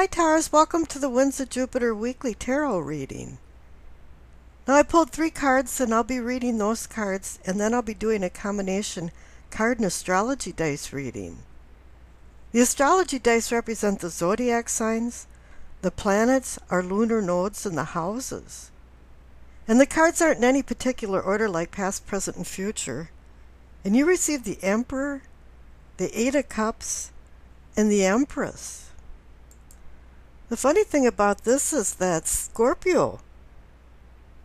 Hi Taurus, welcome to the Winds of Jupiter weekly tarot reading. Now I pulled 3 cards and I'll be reading those cards and then I'll be doing a combination card and astrology dice reading. The astrology dice represent the zodiac signs, the planets, our lunar nodes, and the houses. And the cards aren't in any particular order like past, present, and future. And you receive the Emperor, the 8 of Cups, and the Empress. The funny thing about this is that Scorpio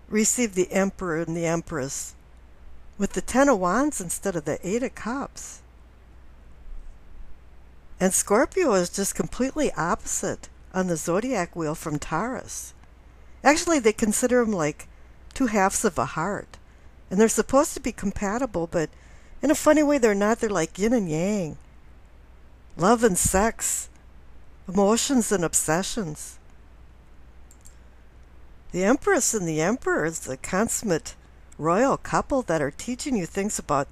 received the Emperor and the Empress with the 10 of Wands instead of the 8 of Cups. And Scorpio is just completely opposite on the zodiac wheel from Taurus. Actually, they consider them like 2 halves of a heart. And they're supposed to be compatible, but in a funny way they're not. They're like yin and yang. Love and sex. Emotions and obsessions. The Empress and the Emperor is the consummate royal couple that are teaching you things about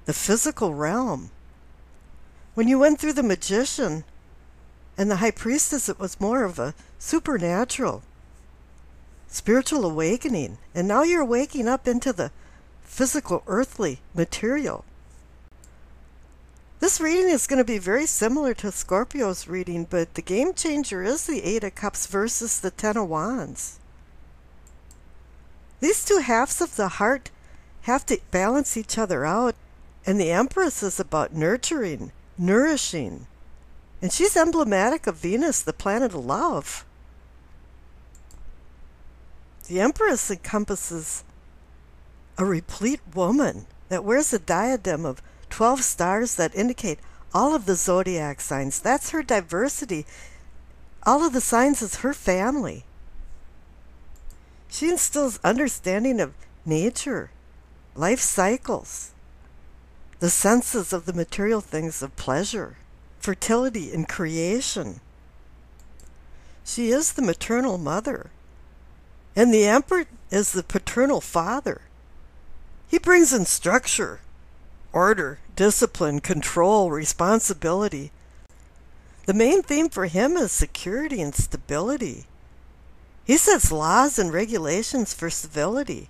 the physical realm. When you went through the Magician and the High Priestess, it was more of a supernatural, spiritual awakening. And now you're waking up into the physical, earthly material. This reading is going to be very similar to Scorpio's reading, but the game changer is the 8 of Cups versus the 10 of Wands. These 2 halves of the heart have to balance each other out, and the Empress is about nurturing, nourishing, and she's emblematic of Venus, the planet of love. The Empress encompasses a replete woman that wears a diadem of 12 stars that indicate all of the zodiac signs. That's her diversity. All of the signs is her family. She instills understanding of nature, life cycles, the senses of the material things of pleasure, fertility, and creation. She is the maternal mother, and the Emperor is the paternal father. He brings in structure, order, discipline, control, responsibility. The main theme for him is security and stability. He sets laws and regulations for civility.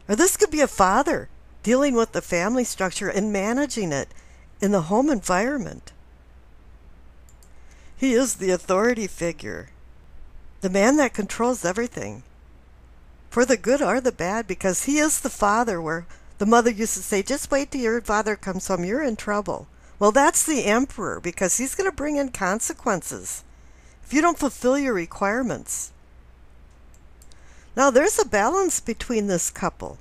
Or this could be a father dealing with the family structure and managing it in the home environment. He is the authority figure, the man that controls everything, for the good or the bad, because he is the father where the mother used to say, just wait till your father comes home, you're in trouble. Well, that's the Emperor, because he's going to bring in consequences if you don't fulfill your requirements. Now, there's a balance between this couple.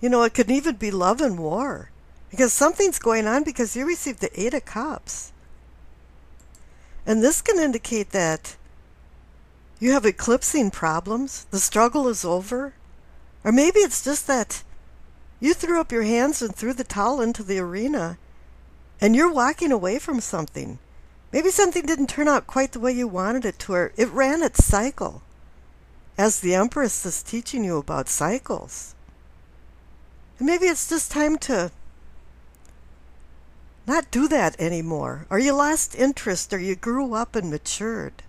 You know, it could even be love and war, because something's going on because you received the 8 of Cups. And this can indicate that you have eclipsing problems, the struggle is over. Or maybe it's just that you threw up your hands and threw the towel into the arena and you're walking away from something. Maybe something didn't turn out quite the way you wanted it to, or it ran its cycle, as the Empress is teaching you about cycles. And maybe it's just time to not do that anymore, or you lost interest, or you grew up and matured.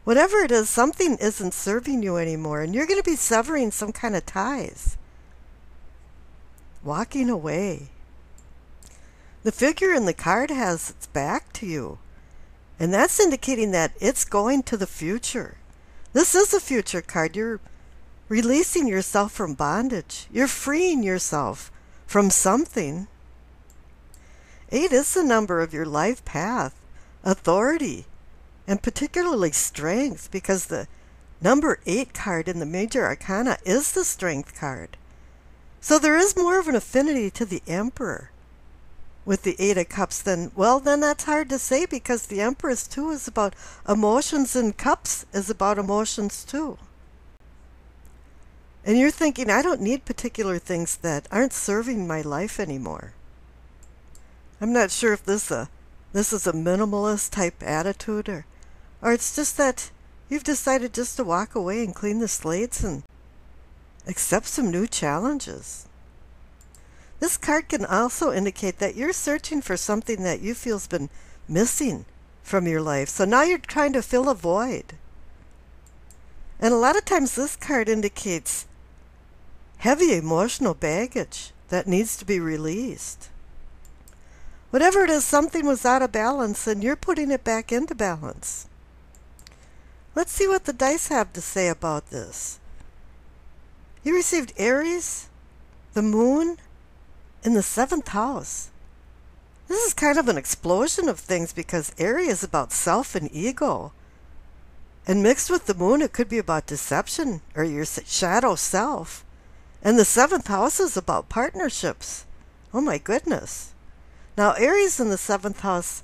Whatever it is, something isn't serving you anymore, and you're going to be severing some kind of ties. Walking away. The figure in the card has its back to you, and that's indicating that it's going to the future. This is a future card. You're releasing yourself from bondage. You're freeing yourself from something. 8 is the number of your life path, authority, and particularly strength, because the number 8 card in the major arcana is the strength card. So there is more of an affinity to the Emperor with the 8 of Cups than, well, then that's hard to say, because the Empress too is about emotions and Cups is about emotions too. And you're thinking, I don't need particular things that aren't serving my life anymore. I'm not sure if this is a minimalist type attitude, or it's just that you've decided just to walk away and clean the slates and accept some new challenges. This card can also indicate that you're searching for something that you feel's been missing from your life. So now you're trying to fill a void. And a lot of times this card indicates heavy emotional baggage that needs to be released. Whatever it is, something was out of balance and you're putting it back into balance. Let's see what the dice have to say about this. You received Aries, the moon, in the 7th house. This is kind of an explosion of things because Aries is about self and ego. And mixed with the moon, it could be about deception or your shadow self. And the 7th house is about partnerships. Oh my goodness. Now Aries in the 7th house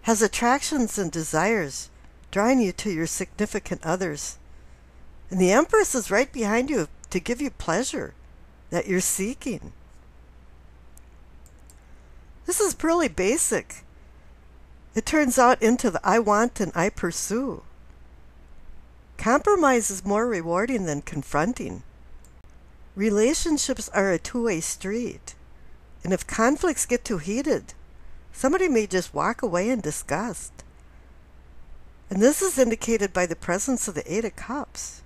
has attractions and desires, drawing you to your significant others. And the Empress is right behind you to give you pleasure that you're seeking. This is really basic. It turns out into the I want and I pursue. Compromise is more rewarding than confronting. Relationships are a two-way street. And if conflicts get too heated, somebody may just walk away in disgust. And this is indicated by the presence of the 8 of Cups.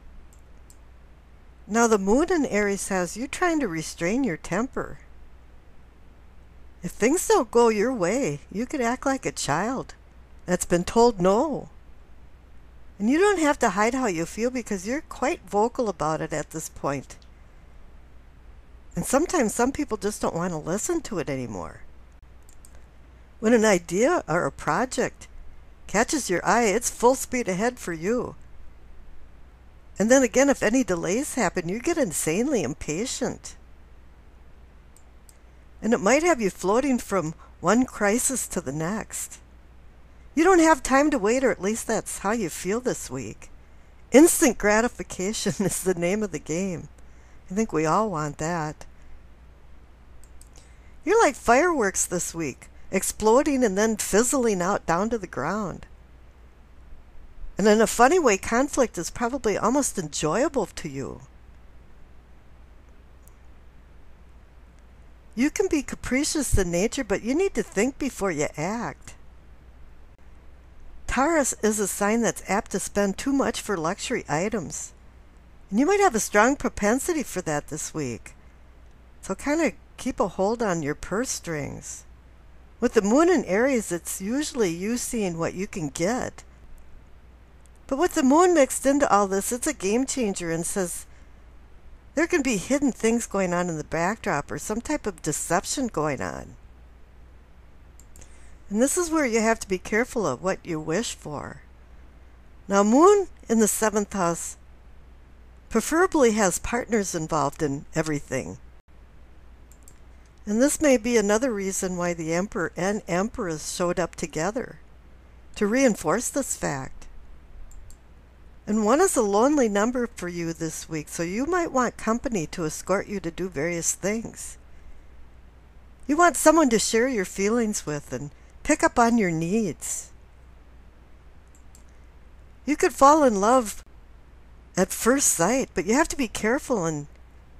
Now the moon in Aries has you trying to restrain your temper. If things don't go your way, you could act like a child that's been told no. And you don't have to hide how you feel because you're quite vocal about it at this point. And sometimes some people just don't want to listen to it anymore. When an idea or a project catches your eye, it's full speed ahead for you. And then again, if any delays happen, you get insanely impatient. And it might have you floating from one crisis to the next. You don't have time to wait, or at least that's how you feel this week. Instant gratification is the name of the game. I think we all want that. You're like fireworks this week, exploding and then fizzling out down to the ground. And in a funny way, conflict is probably almost enjoyable to you. You can be capricious in nature, but you need to think before you act. Taurus is a sign that's apt to spend too much for luxury items. And you might have a strong propensity for that this week. So kind of keep a hold on your purse strings. With the moon in Aries, it's usually you seeing what you can get. But with the moon mixed into all this, it's a game changer and says there can be hidden things going on in the backdrop or some type of deception going on. And this is where you have to be careful of what you wish for. Now, moon in the 7th house preferably has partners involved in everything. And this may be another reason why the Emperor and Empress showed up together, to reinforce this fact. And 1 is a lonely number for you this week, so you might want company to escort you to do various things. You want someone to share your feelings with and pick up on your needs. You could fall in love at first sight, but you have to be careful and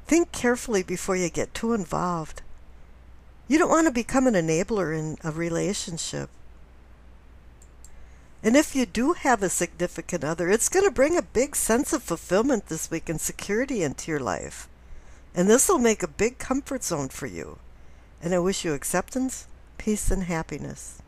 think carefully before you get too involved. You don't want to become an enabler in a relationship. And if you do have a significant other, it's going to bring a big sense of fulfillment this week and security into your life. And this will make a big comfort zone for you. And I wish you acceptance, peace, and happiness.